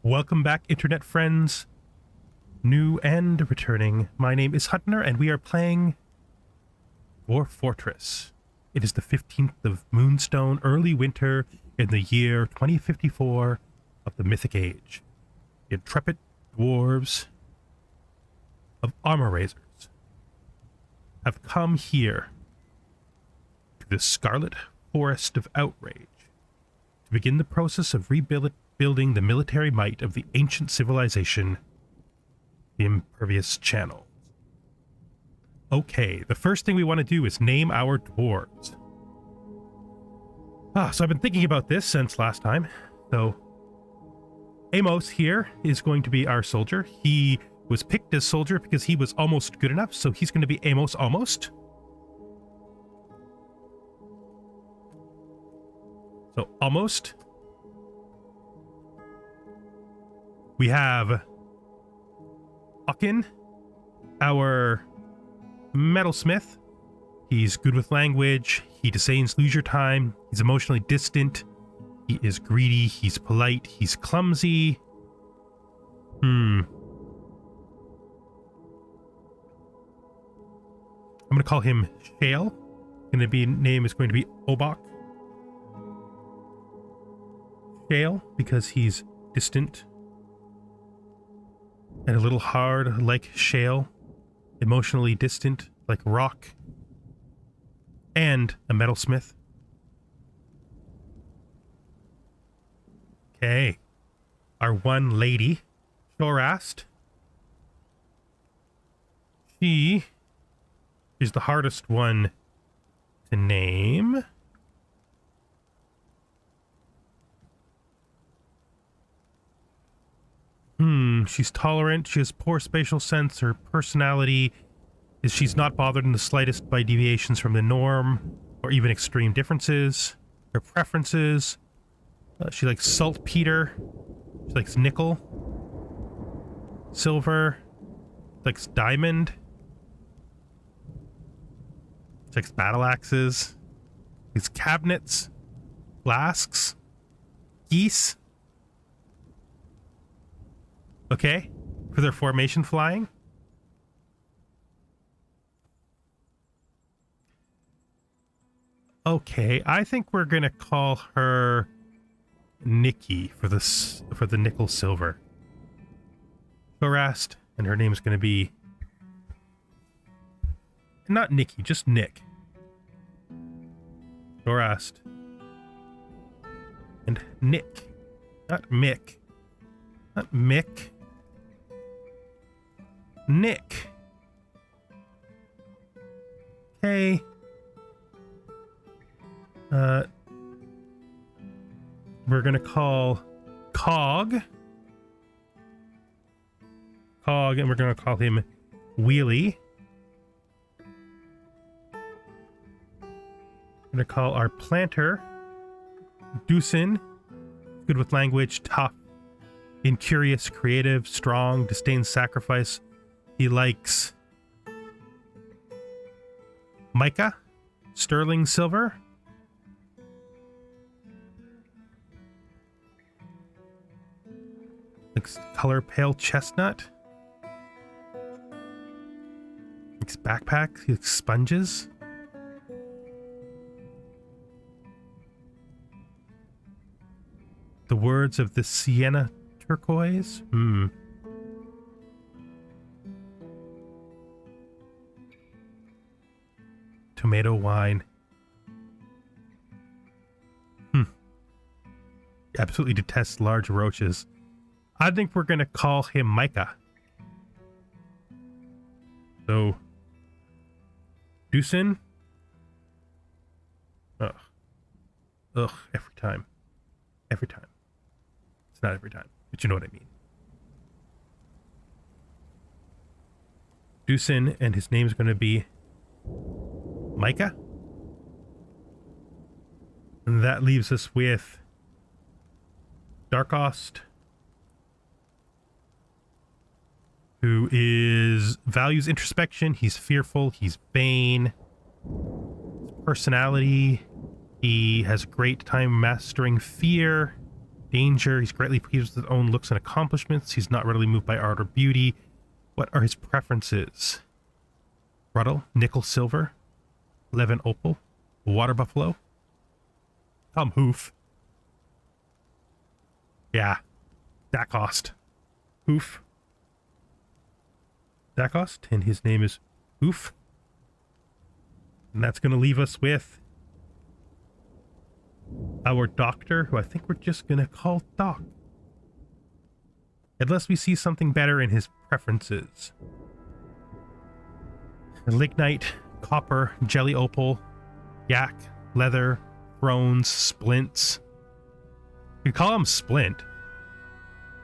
Welcome back, internet friends. New and returning. My name is Hutner, and we are playing Dwarf Fortress. It is the 15th of Moonstone, early winter, in the year 2054 of the Mythic Age. The intrepid dwarves of Armorrazors have come here to the Scarlet Forest of Outrage to begin the process of rebuilding the military might of the ancient civilization, the Impervious Channels. Okay, the first thing we want to do is name our dwarves. So I've been thinking about this since last time. So Amos here is going to be our soldier. He was picked as soldier because he was almost good enough, so he's going to be Amos Almost. So Almost. We have Uckin, our metalsmith. He's good with language. He disdains leisure time. He's emotionally distant. He is greedy. He's polite. He's clumsy. I'm going to call him Shale. Name is going to be Obok. Shale, because he's distant and a little hard like shale, emotionally distant like rock, and a metalsmith. Okay. Our one lady, Shorast. She is the hardest one to name. She's tolerant. She has poor spatial sense. Her personality is she's not bothered in the slightest by deviations from the norm or even extreme differences. Her preferences, she likes saltpeter. She likes nickel, silver, likes diamond. She likes battle axes. These cabinets, flasks, geese. Okay, for their formation flying. Okay, I think we're gonna call her Nikki for the nickel silver. Shorast, and her name's gonna be not Nikki, just Nick. Shorast and Nick, not Mick, not Mick. Nick. Okay. We're gonna call Cog, and we're gonna call him Wheelie. We're gonna call our planter Deucin, good with language, tough, incurious, creative, strong, disdains sacrifice. He likes mica, sterling silver, likes color pale chestnut, likes backpacks, he likes sponges, the words of the sienna turquoise. Tomato wine. Absolutely detests large roaches. I think we're gonna call him Micah. So Deucin. Ugh, every time. It's not every time, but you know what I mean. Deucin, and his name's gonna be Micah. And that leaves us with Darkost, who values introspection. He's fearful. He's vain. His personality. He has a great time mastering fear. danger. He's greatly pleased with his own looks and accomplishments. He's not readily moved by art or beauty. What are his preferences? Ruddle, nickel, silver, Levin opal, water buffalo, Tom Hoof. Yeah, that cost. Hoof. That cost, and his name is Hoof. And that's going to leave us with our doctor, who I think we're just going to call Doc. Unless we see something better in his preferences. Lignite, copper, jelly opal, yak, leather, bronze, splints. You call him Splint.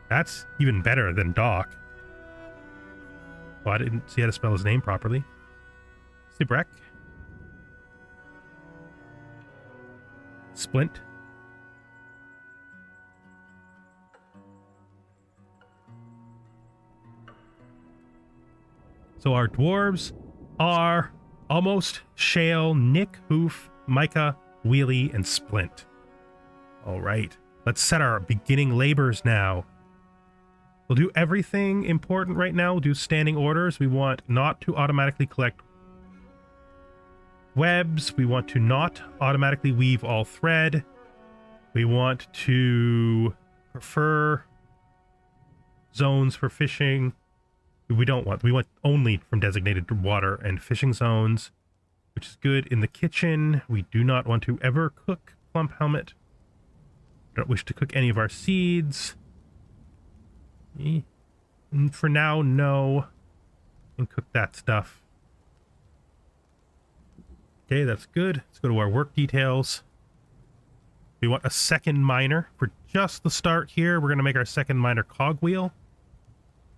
That's even better than Doc. Oh, I didn't see how to spell his name properly. Sibrek. Splint. So our dwarves are Almost, Shale, Nick, Hoof, Micah, Wheelie, and Splint. All right, let's set our beginning labors now. We'll do everything important right now. We'll do standing orders. We want not to automatically collect webs. We want to not automatically weave all thread. We want to prefer zones for fishing. We want only from designated water and fishing zones, which is good. In the kitchen, we do not want to ever cook plump helmet. Don't wish to cook any of our seeds. And for now, no. And cook that stuff. Okay, that's good. Let's go to our work details. We want a second miner for just the start here. We're going to make our second miner cogwheel.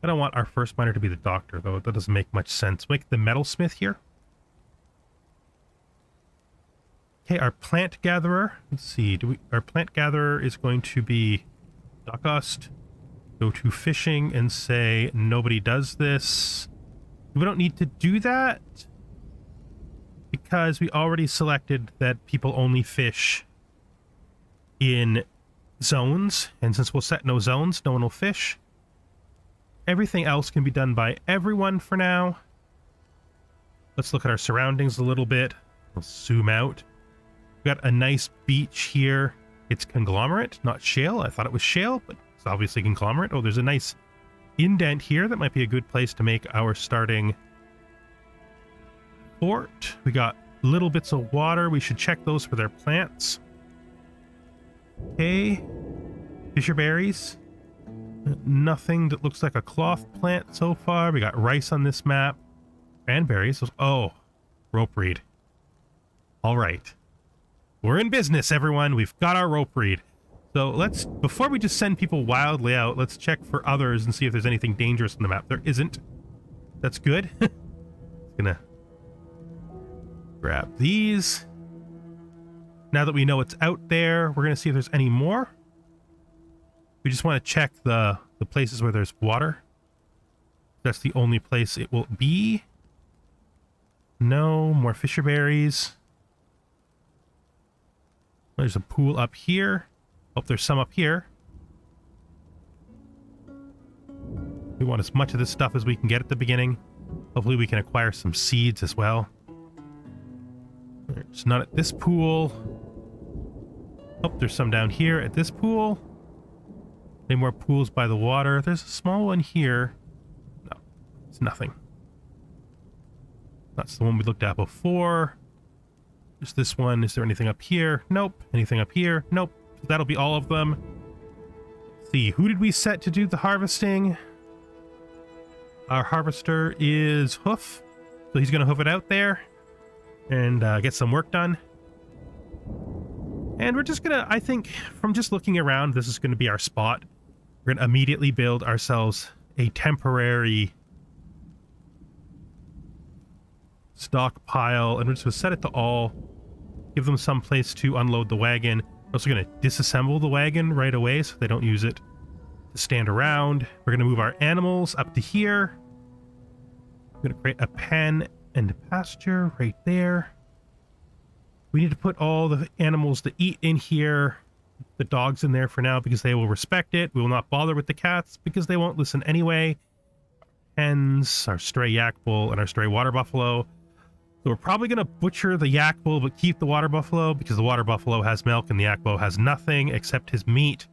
I don't want our first miner to be the doctor, though. That doesn't make much sense. Make the metalsmith here. Okay, our plant gatherer. Let's see. Our plant gatherer is going to be Docust. Go to fishing and say nobody does this. We don't need to do that because we already selected that people only fish in zones, and since we'll set no zones, no one will fish. Everything else can be done by everyone for now. Let's look at our surroundings a little bit. We'll zoom out. We've got a nice beach here. It's conglomerate, not shale. I thought it was shale, but it's obviously conglomerate. Oh, there's a nice indent here. That might be a good place to make our starting fort. We got little bits of water. We should check those for their plants. Okay. Fisher berries. Nothing that looks like a cloth plant so far. We got rice on this map. Cranberries. Oh, rope reed. All right. We're in business, everyone. We've got our rope reed. So let's, before we just send people wildly out, let's check for others and see if there's anything dangerous on the map. There isn't. That's good. Gonna grab these. Now that we know it's out there, we're gonna see if there's any more. We just want to check the places where there's water. That's the only place it will be. No more fisher berries. There's a pool up here. Hope there's some up here. We want as much of this stuff as we can get at the beginning. Hopefully we can acquire some seeds as well. There's none at this pool. Oh, there's some down here at this pool. Any more pools by the water? There's a small one here. No, it's nothing. That's the one we looked at before. There's this one. Is there anything up here? Nope. Anything up here? Nope. So that'll be all of them. Let's see, who did we set to do the harvesting? Our harvester is Hoof. So he's going to hoof it out there and get some work done. And we're just going to, I think, from just looking around, this is going to be our spot. We're going to immediately build ourselves a temporary stockpile, and we're just going to set it to all. Give them some place to unload the wagon. We're also going to disassemble the wagon right away so they don't use it to stand around. We're going to move our animals up to here. We're going to create a pen and a pasture right there. We need to put all the animals to eat in here. the dogs in there for now because they will respect it. We will not bother with the cats because they won't listen anyway. Hens, our stray yak bull, and our stray water buffalo. So we're probably going to butcher the yak bull but keep the water buffalo because the water buffalo has milk and the yak bull has nothing except his meat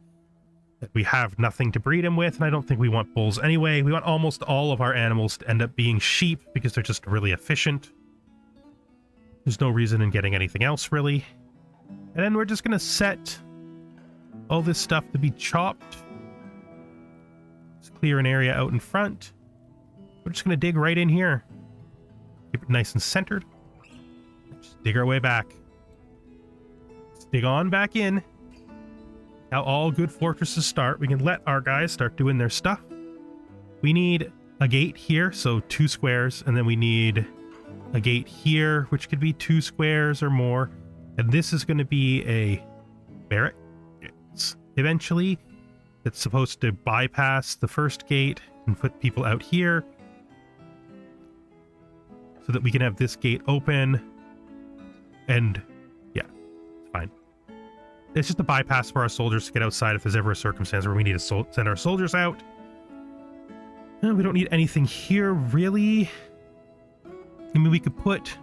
that we have nothing to breed him with, and I don't think we want bulls anyway. We want almost all of our animals to end up being sheep because they're just really efficient. There's no reason in getting anything else really. And then we're just going to set all this stuff to be chopped. Let's clear an area out in front. We're just going to dig right in here. Keep it nice and centered. Just dig our way back. Let's dig on back in. How all good fortresses start. We can let our guys start doing their stuff. We need a gate here, so 2 squares, and then we need a gate here, which could be 2 squares or more. And this is going to be a barracks eventually. It's supposed to bypass the first gate and put people out here, so that we can have this gate open. And yeah, it's fine. It's just a bypass for our soldiers to get outside if there's ever a circumstance where we need to send our soldiers out. And we don't need anything here, really. I mean, we could put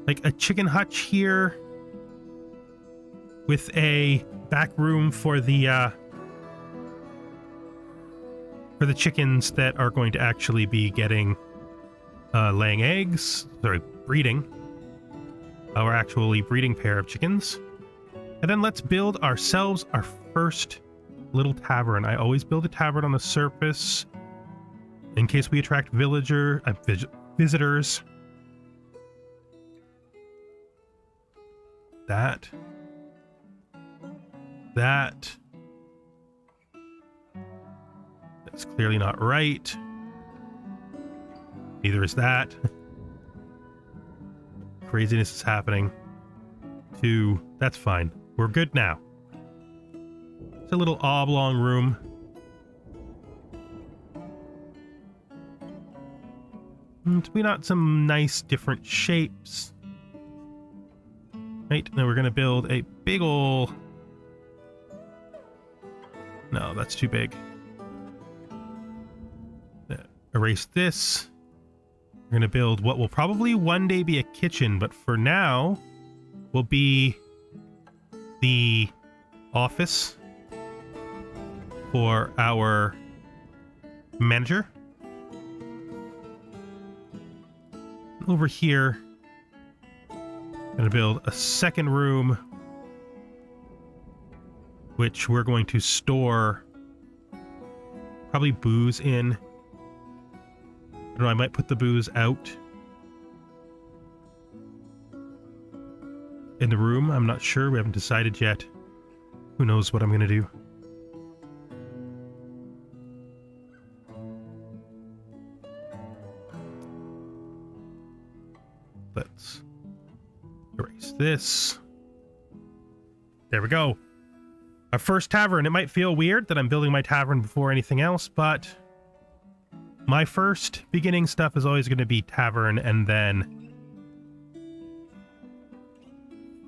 like a chicken hutch here with a back room for the chickens that are going to actually be getting laying eggs, sorry, breeding, our actually breeding pair of chickens. And then let's build ourselves our first little tavern. I always build a tavern on the surface in case we attract visitors. That's clearly not right. Neither is that. Craziness is happening. 2. That's fine. We're good now. It's a little oblong room. We want some nice different shapes. Right, now we're going to build a big ol'... No, that's too big. Erase this. We're going to build what will probably one day be a kitchen, but for now will be the office for our manager. Over here, I'm going to build a second room, which we're going to store probably booze in. I don't know, I might put the booze out in the room. I'm not sure. We haven't decided yet. Who knows what I'm going to do. Let's erase this. There we go. Our first tavern. It might feel weird that I'm building my tavern before anything else, but my first beginning stuff is always going to be tavern and then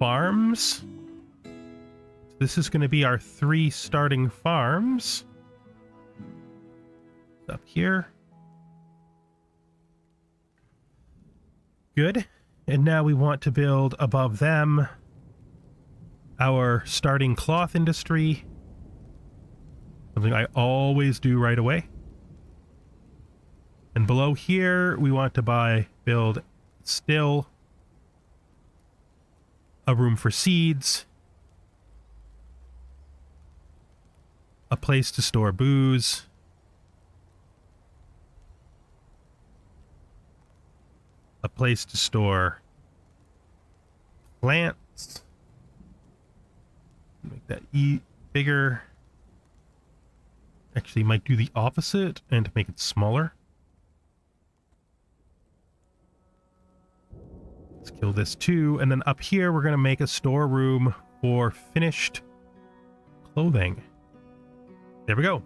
farms. So this is going to be our 3 starting farms. Up here. Good. And now we want to build above them our starting cloth industry. Something I always do right away. And below here, we want to build still a room for seeds, a place to store booze, a place to store plants, make that bigger. Actually, might do the opposite and make it smaller. Let's kill this too. And then up here, we're going to make a storeroom for finished clothing. There we go.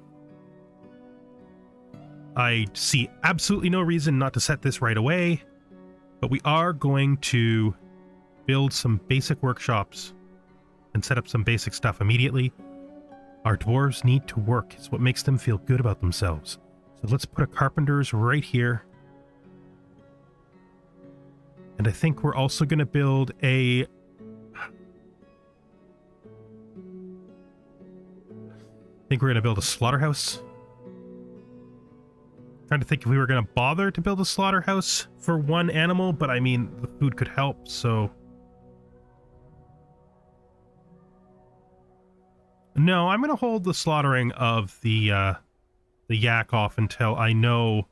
I see absolutely no reason not to set this right away, but we are going to build some basic workshops and set up some basic stuff immediately. Our dwarves need to work. It's what makes them feel good about themselves. So let's put a carpenter's right here. And I think we're also going to build a... I think we're going to build a slaughterhouse. Trying to think if we were going to bother to build a slaughterhouse for one animal, but I mean, the food could help, so... No, I'm going to hold the slaughtering of the yak off until I know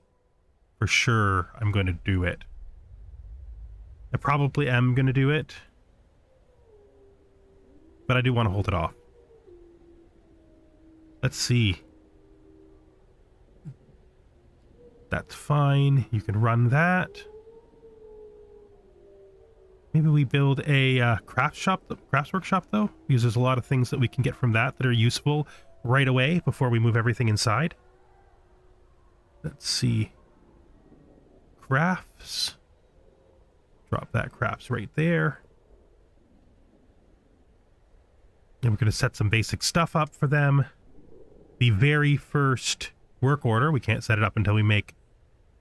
for sure I'm going to do it. I probably am going to do it, but I do want to hold it off. Let's see. That's fine. You can run that. Maybe we build a crafts workshop, though, because there's a lot of things that we can get from that are useful right away before we move everything inside. Let's see. Crafts. Drop that crafts right there. And we're going to set some basic stuff up for them. The very first work order, we can't set it up until we make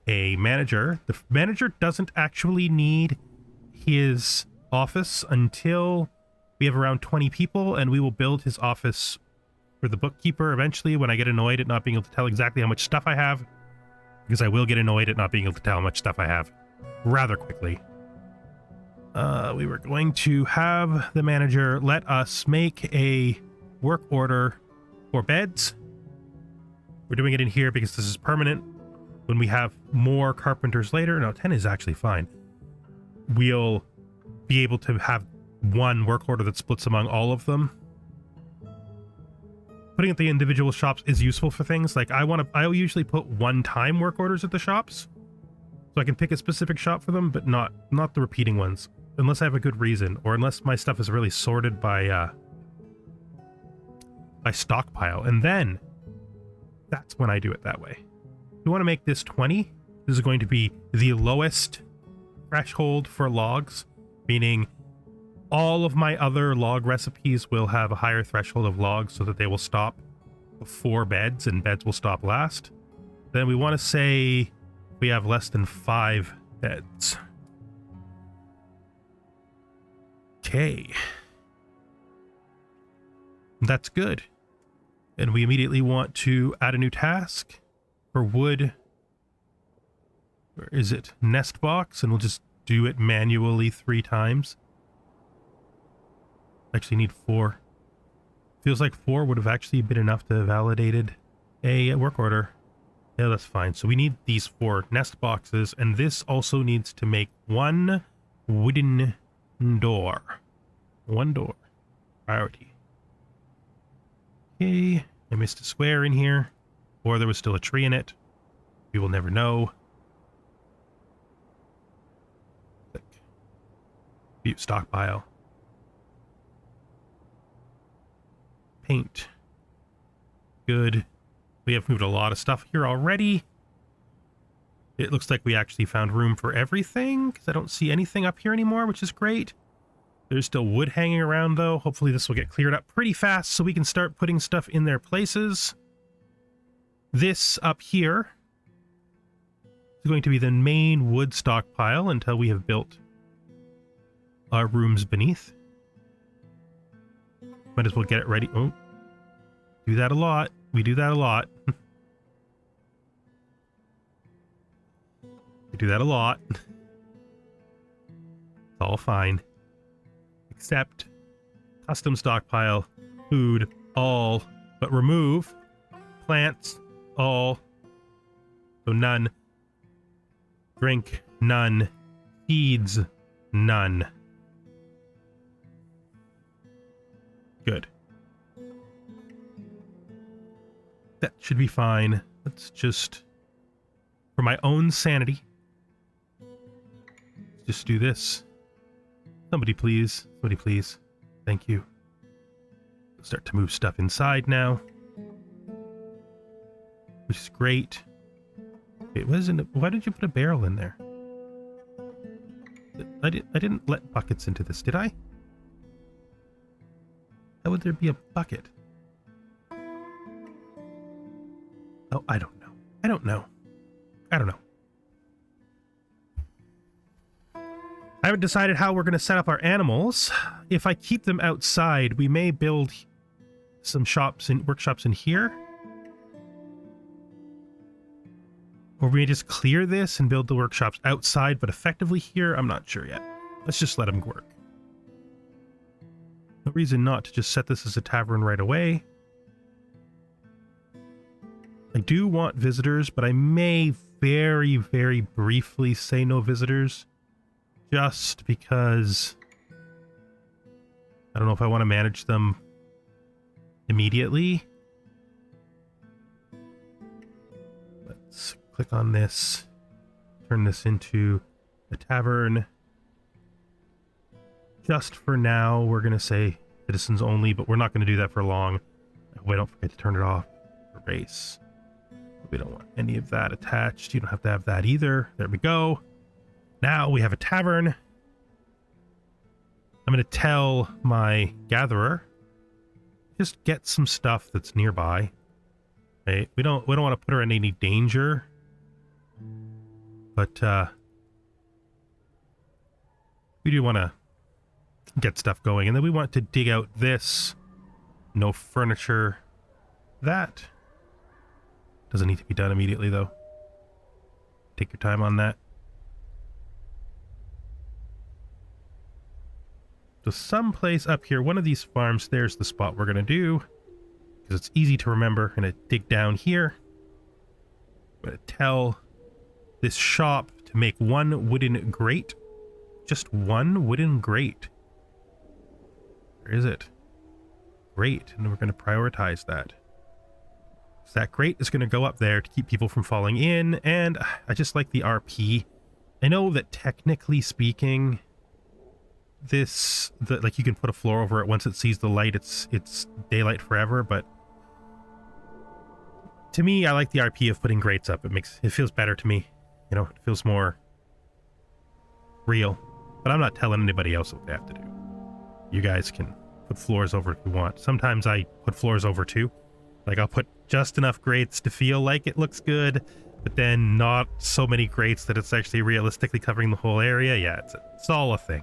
a manager. The manager doesn't actually need his office until we have around 20 people, and we will build his office for the bookkeeper eventually when I get annoyed at not being able to tell exactly how much stuff I have, because I will get annoyed at not being able to tell how much stuff I have rather quickly. We were going to have the manager let us make a work order for beds. We're doing it in here because this is permanent. When we have more carpenters later, no, 10 is actually fine. We'll be able to have one work order that splits among all of them. Putting at the individual shops is useful for things like I usually put one-time work orders at the shops, so I can pick a specific shop for them, but not the repeating ones, unless I have a good reason, or unless my stuff is really sorted by stockpile, and then that's when I do it that way. We want to make this 20. This is going to be the lowest threshold for logs, meaning all of my other log recipes will have a higher threshold of logs so that they will stop before beds, and beds will stop last. Then we want to say we have less than 5 beds. Okay. That's good. And we immediately want to add a new task for wood. Where is it? Nest box, and we'll just do it manually 3 times. Actually need 4. Feels like 4 would have actually been enough to have validated a work order. Yeah, that's fine. So we need these 4 nest boxes, and this also needs to make 1 wooden door. 1 door. Priority. Okay, I missed a square in here, or there was still a tree in it. We will never know. Click. View stockpile. Paint. Good. We have moved a lot of stuff here already. It looks like we actually found room for everything, because I don't see anything up here anymore, which is great. There's still wood hanging around, though. Hopefully this will get cleared up pretty fast so we can start putting stuff in their places. This up here is going to be the main wood stockpile until we have built our rooms beneath. Might as well get it ready. Oh, do that a lot. We do that a lot. We do that a lot. It's all fine. Except custom stockpile, food, all, but remove plants, all, so none, drink, none, seeds, none. Good. That should be fine. Let's just, for my own sanity, just do this. Somebody please. Somebody please. Thank you. Start to move stuff inside now, which is great. It wasn't. Why did you put a barrel in there? I didn't let buckets into this, did I? How would there be a bucket? Oh, I don't know. I don't know. I don't know. I haven't decided how we're going to set up our animals. If I keep them outside, we may build some shops and workshops in here. Or we may just clear this and build the workshops outside, but effectively here, I'm not sure yet. Let's just let them work. No reason not to just set this as a tavern right away. I do want visitors, but I may very, very briefly say no visitors. Just because I don't know if I want to manage them immediately. Let's click on this, turn this into a tavern. Just for now, we're going to say citizens only, but we're not going to do that for long. I hope I don't forget to turn it off for race. We don't want any of that attached. You don't have to have that either. There we go. Now we have a tavern. I'm going to tell my gatherer, just get some stuff that's nearby. Okay, we don't want to put her in any danger. But we do want to get stuff going. And then we want to dig out this. No furniture. That doesn't need to be done immediately, though. Take your time on that. So someplace up here, one of these farms, there's the spot we're going to do. Because it's easy to remember. I'm going to dig down here. I'm going to tell this shop to make one wooden grate. Just one wooden grate. Where is it? Grate. And we're going to prioritize that. So that grate is going to go up there to keep people from falling in. And I just like the RP. I know that technically speaking, like you can put a floor over it once it sees the light, it's daylight forever, but to me, I like the RP of putting grates up. It feels better to me. You know, it feels more real. But I'm not telling anybody else what they have to do. You guys can put floors over if you want. Sometimes I put floors over too. Like I'll put just enough grates to feel like it looks good, but then not so many grates that it's actually realistically covering the whole area. Yeah, it's all a thing.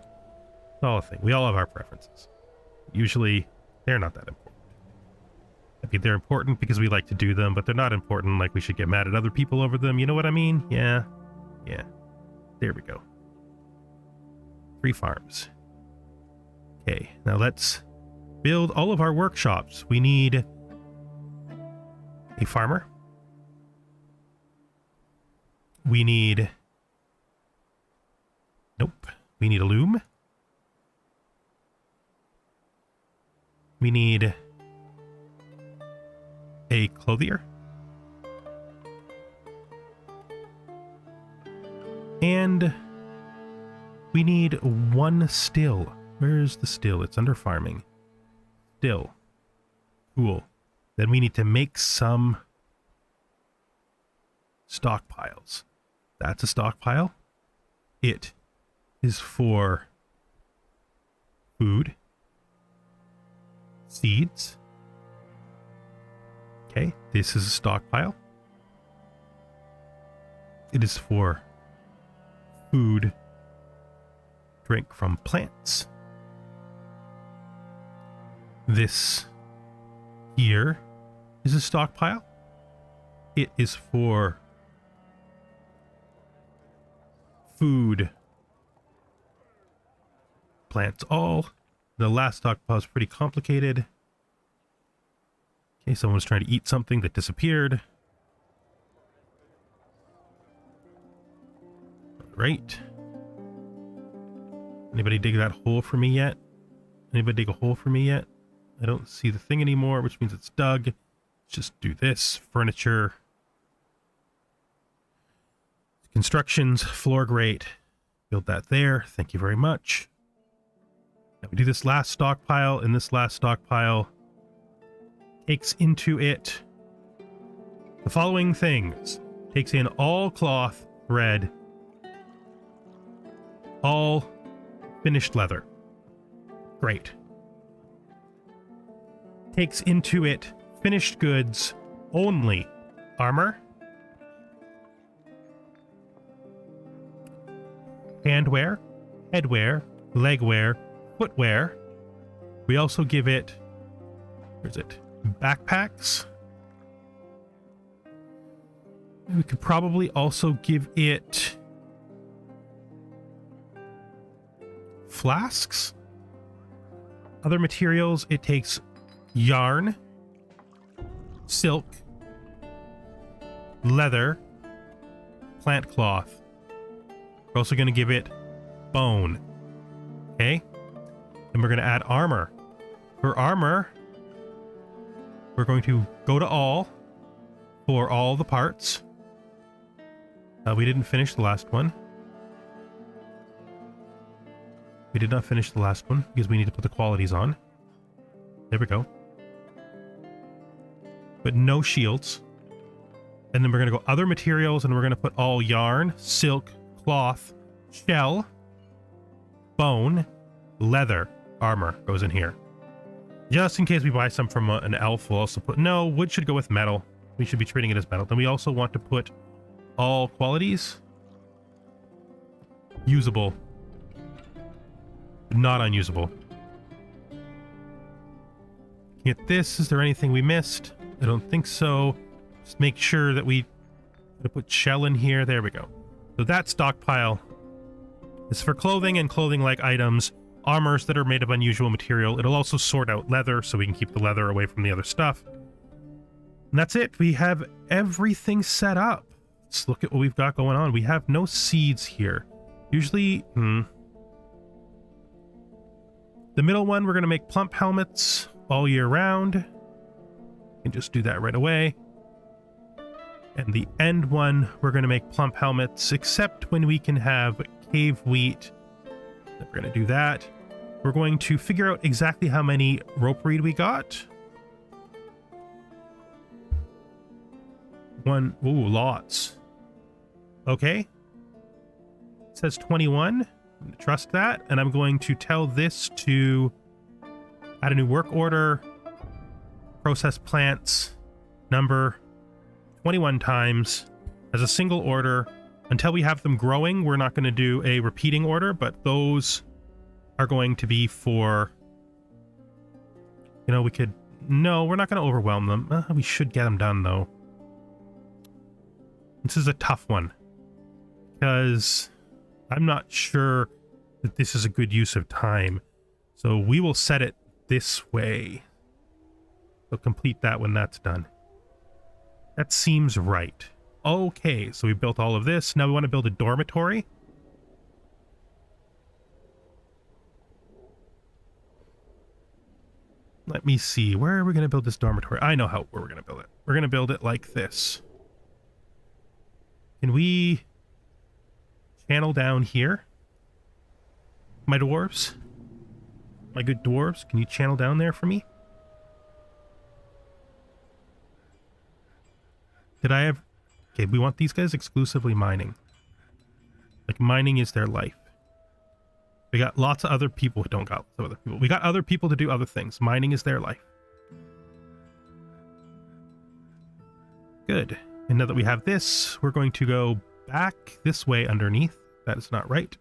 It's all a thing. We all have our preferences. Usually, they're not that important. I mean, they're important because we like to do them, but they're not important like we should get mad at other people over them. You know what I mean? Yeah. Yeah. There we go. 3 farms. Okay, now let's build all of our workshops. We need a farmer. We need... Nope. We need a loom. We need a clothier. And we need 1 still. Where's the still? It's under farming. Still. Cool. Then we need to make some stockpiles. That's a stockpile. It is for food. Seeds. Okay, this is a stockpile. It is for food, drink from plants. This here is a stockpile. It is for food, plants all. The last stockpile is pretty complicated. Okay, someone was trying to eat something that disappeared. Right. Anybody dig that hole for me yet? Anybody dig a hole for me yet? I don't see the thing anymore, which means it's dug. Let's just do this. Furniture. Constructions, floor grate. Build that there. Thank you very much. Now we do this last stockpile, and this last stockpile takes into it the following things. Takes in all cloth, thread, all finished leather. Great. takes into it finished goods only. Armor, handwear, headwear, legwear, footwear. We also give it, where's it? Backpacks. We could probably also give it flasks. Other materials, it takes yarn, silk, leather, plant cloth. We're also going to give it bone. Okay? And we're going to add armor. For armor, we're going to go to all for all the parts. We didn't finish the last one. We did not finish the last one because we need to put the qualities on. There we go. But no shields. And then we're going to go other materials, and we're going to put all yarn, silk, cloth, shell, bone, leather, armor goes in here. Just in case we buy some from an elf, we'll also put... No, wood should go with metal. We should be treating it as metal. Then we also want to put all qualities. Usable. Not unusable. Get this. Is there anything we missed? I don't think so. Just make sure that we put shell in here. There we go. So that stockpile is for clothing and clothing-like items, armors that are made of unusual material. It'll also sort out leather so we can keep the leather away from the other stuff. And that's it. We have everything set up. Let's look at what we've got going on. We have no seeds here. Usually, the middle one, we're going to make plump helmets all year round. We can just do that right away. And the end one, we're going to make plump helmets, except when we can have cave wheat. We're going to do that. We're going to figure out exactly how many rope reed we got. One, ooh, lots. Okay. It says 21. I'm going to trust that. And I'm going to tell this to add a new work order. Process plants. Number 21 times as a single order. Until we have them growing, we're not going to do a repeating order, but those are going to be for, you know, we could, no, we're not going to overwhelm them. We should get them done, though. This is a tough one, because I'm not sure that this is a good use of time. So we will set it this way. So complete that when that's done. That seems right. Okay, so we built all of this. Now we want to build a dormitory. Let me see. Where are we going to build this dormitory? I know where we're going to build it. We're going to build it like this. Can we channel down here? My dwarves? My good dwarves? Can you channel down there for me? Did I have... Okay, we want these guys exclusively mining. Like, mining is their life. We got lots of other people who don't got lots of other people. We got other people to do other things. Mining is their life. Good. And now that we have this, we're going to go back this way underneath. That is not right.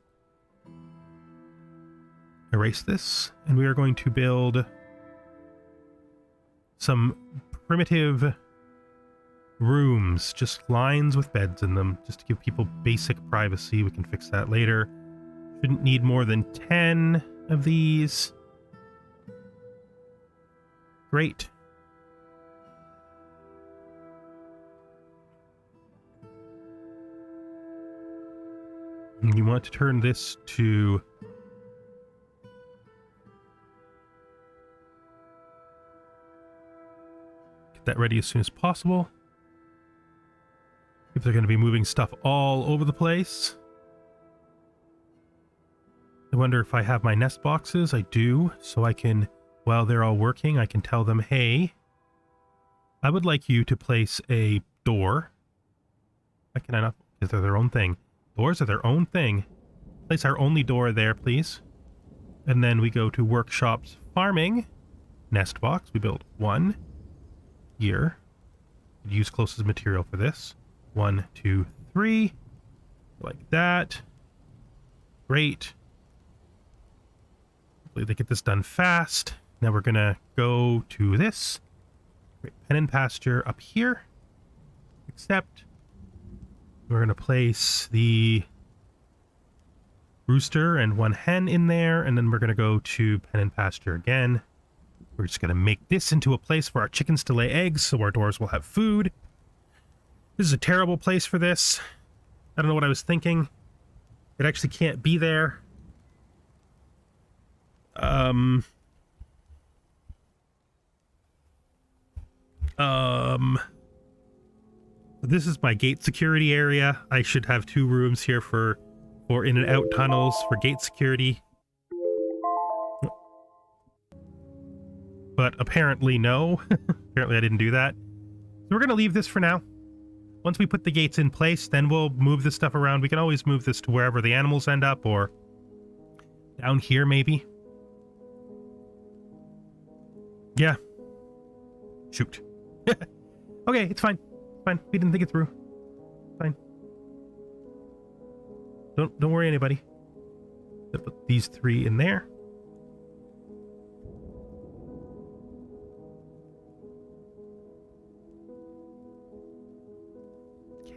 Erase this. And we are going to build some primitive rooms, just lines with beds in them, just to give people basic privacy. We can fix that later. Shouldn't need more than 10 of these. Great. And you want to turn this to get that ready as soon as possible. If they're going to be moving stuff all over the place. I wonder if I have my nest boxes. I do, so I can, while they're all working, I can tell them, hey, I would like you to place a door. Why can I not? Because they're their own thing. Doors are their own thing. Place our only door there, please. And then we go to workshops farming. nest box. We built one here. Use closest material for this. 1, 2, 3. Like that. Great. Hopefully they get this done fast. Now we're gonna go to this. Great. Pen and pasture up here. Except we're gonna place the rooster and one hen in there, and then we're gonna go to pen and pasture again. We're just gonna make this into a place for our chickens to lay eggs, so our dwarves will have food. This is a terrible place for this. I don't know what I was thinking. It actually can't be there. This is my gate security area. I should have 2 rooms here for in and out tunnels for gate security. But apparently no. Apparently I didn't do that. So we're going to leave this for now. Once we put the gates in place, then we'll move this stuff around. We can always move this to wherever the animals end up, or down here maybe. Yeah. Shoot. Okay, it's fine. It's fine. We didn't think it through. Fine. Don't worry, anybody. I'll put these 3 in there.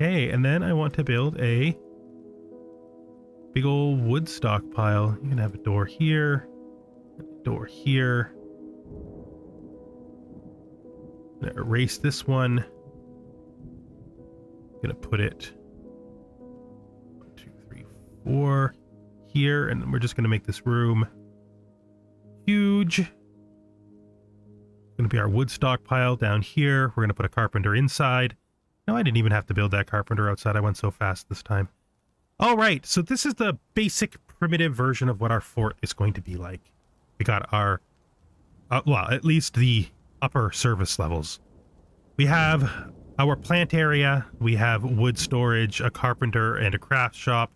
Okay, and then I want to build a big old wood stockpile. You can have a door here, a door here. I'm gonna erase this one. I'm gonna put it 1, 2, 3, 4 here, and then we're just gonna make this room huge. It's gonna be our wood stockpile down here. We're gonna put a carpenter inside. No, I didn't even have to build that carpenter outside. I went so fast this time. All right, so this is the basic primitive version of what our fort is going to be like. We got our, well, at least the upper service levels. We have our plant area. We have wood storage, a carpenter, and a craft shop.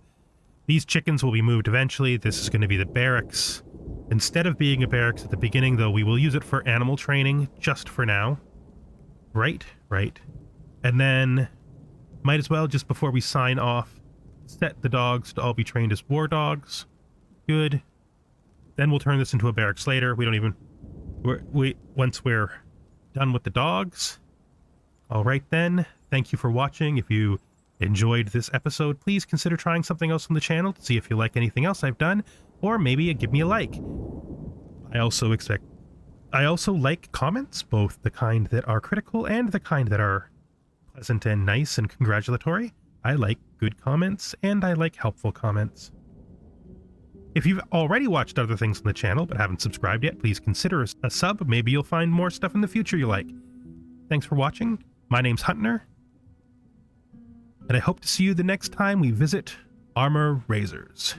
These chickens will be moved eventually. This is going to be the barracks. Instead of being a barracks at the beginning, though, we will use it for animal training just for now. Right. And then, might as well, just before we sign off, set the dogs to all be trained as war dogs. Good. Then we'll turn this into a barracks later. We don't even... once we're done with the dogs. All right then. Thank you for watching. If you enjoyed this episode, please consider trying something else on the channel to see if you like anything else I've done, or maybe give me a like. I also like comments, both the kind that are critical and the kind that are pleasant and nice and congratulatory. I like good comments, and I like helpful comments. If you've already watched other things on the channel but haven't subscribed yet, please consider a sub. Maybe you'll find more stuff in the future you like. Thanks for watching. My name's Huntner, and I hope to see you the next time we visit Armorrazors.